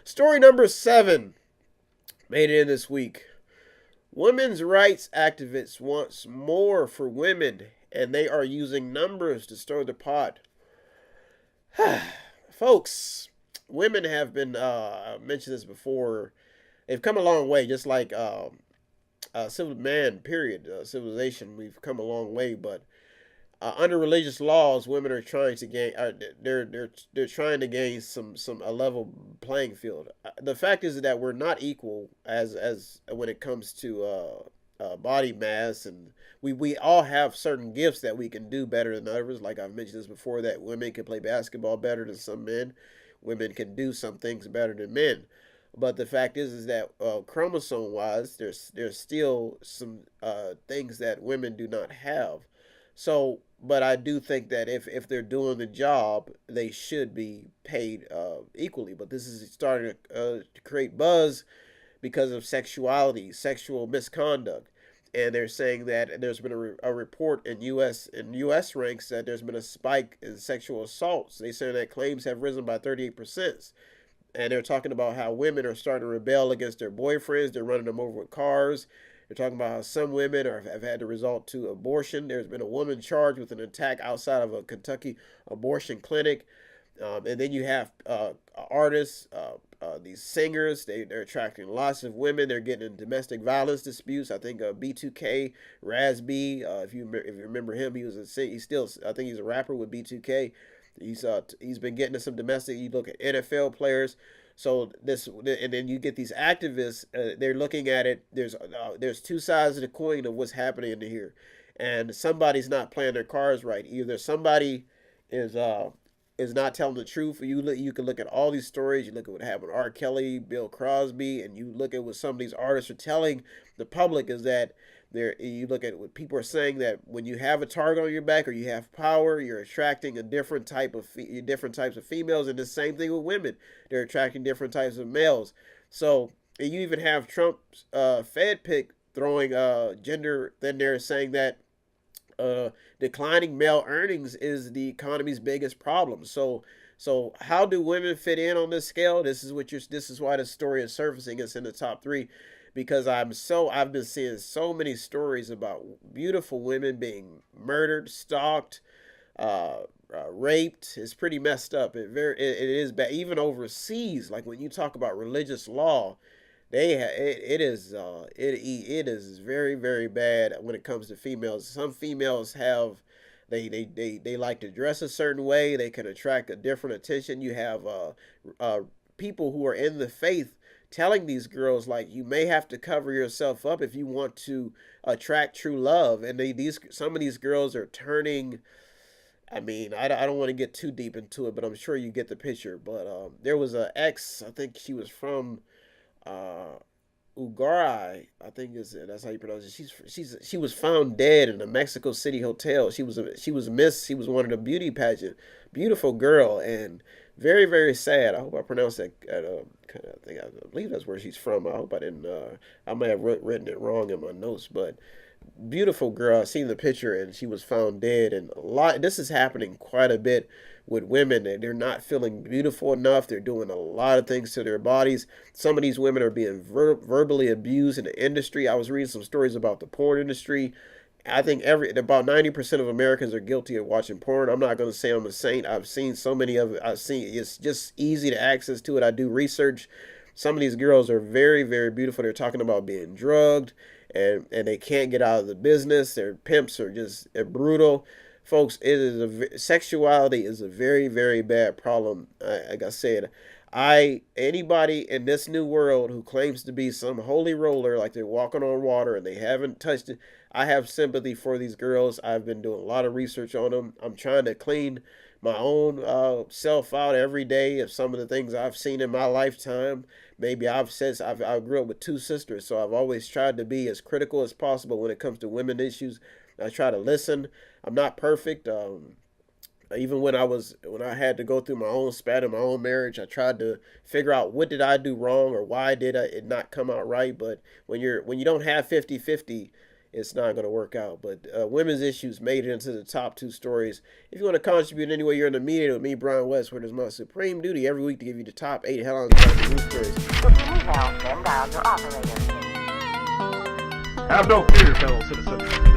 Story number 7 made it in this week. Women's rights activists want more for women, and they are using numbers to stir the pot. Folks, women have been, I mentioned this before, they've come a long way, just like civil man, period, civilization, we've come a long way, but under religious laws, women are trying to gain. They're trying to gain some a level playing field. The fact is that we're not equal as when it comes to body mass, and we all have certain gifts that we can do better than others. Like I've mentioned this before, that women can play basketball better than some men. Women can do some things better than men. But the fact is that chromosome wise, there's still some things that women do not have. So, but I do think that if they're doing the job, they should be paid equally. But this is starting to create buzz because of sexuality, sexual misconduct, and they're saying that there's been a report in U.S. ranks that there's been a spike in sexual assaults. They say that claims have risen by 38%. And they're talking about how women are starting to rebel against their boyfriends. They're running them over with cars. They're talking about how some women have had to resort to abortion. There's been a woman charged with an attack outside of a Kentucky abortion clinic. And then you have artists, these singers. They're attracting lots of women. They're getting in domestic violence disputes. I think B2K, Raz-B, if you remember him, he's still, I think he's a rapper with B2K. He's been getting to some domestic. You look at NFL players. So and then you get these activists. They're looking at it. There's two sides of the coin of what's happening in here, and somebody's not playing their cards right. Either somebody is not telling the truth. You can look at all these stories. You look at what happened with R. Kelly, Bill Crosby, and you look at what some of these artists are telling the public is that you look at what people are saying, that when you have a target on your back or you have power, you're attracting a different different types of females, and the same thing with women. They're attracting different types of males. So you even have Trump's Fed pick throwing gender. Then they're saying that declining male earnings is the economy's biggest problem. So how do women fit in on this scale? This is why this story is surfacing. It's in the top 3 because I've been seeing so many stories about beautiful women being murdered, stalked, raped. It's pretty messed up. It is bad. Even overseas, like when you talk about religious law, it is very, very bad when it comes to females. Some females have they like to dress a certain way. They can attract a different attention. You have people who are in the faith telling these girls, like, you may have to cover yourself up if you want to attract true love. And some of these girls are turning. I mean, I don't want to get too deep into it, but I'm sure you get the picture. But there was an ex, I think she was from Ugaray, I think that's how you pronounce it. She was found dead in a Mexico City hotel. She was one of the beauty pageant, beautiful girl, and very, very sad. I hope I pronounced that. I believe that's where she's from. I hope I didn't. I may have written it wrong in my notes, but beautiful girl. I seen the picture, and she was found dead. And this is happening quite a bit with women. They're not feeling beautiful enough. They're doing a lot of things to their bodies. Some of these women are being verbally abused in the industry. I was reading some stories about the porn industry. I think about 90% of Americans are guilty of watching porn. I'm not going to say I'm a saint. I've seen so many of it. It's just easy to access to it. I do research. Some of these girls are very, very beautiful. They're talking about being drugged, and they can't get out of the business. Their pimps are just brutal. Folks, sexuality is a very, very bad problem. Like I said, anybody in this new world who claims to be some holy roller, like they're walking on water and they haven't touched it, I have sympathy for these girls. I've been doing a lot of research on them. I'm trying to clean my own self out every day of some of the things I've seen in my lifetime. Maybe I grew up with 2 sisters, so I've always tried to be as critical as possible when it comes to women issues. I try to listen. I'm not perfect. Even when I had to go through my own spat in my own marriage, I tried to figure out what did I do wrong or why did it not come out right. But when you don't have 50-50, it's not going to work out. But women's issues made it into the top 2 stories. If you want to contribute in any way, you're in the Mediator with me, Brian West, where it is my supreme duty every week to give you the top 8 headlines about the news stories. If you need help, then dial your operator. Have no fear, fellow citizens.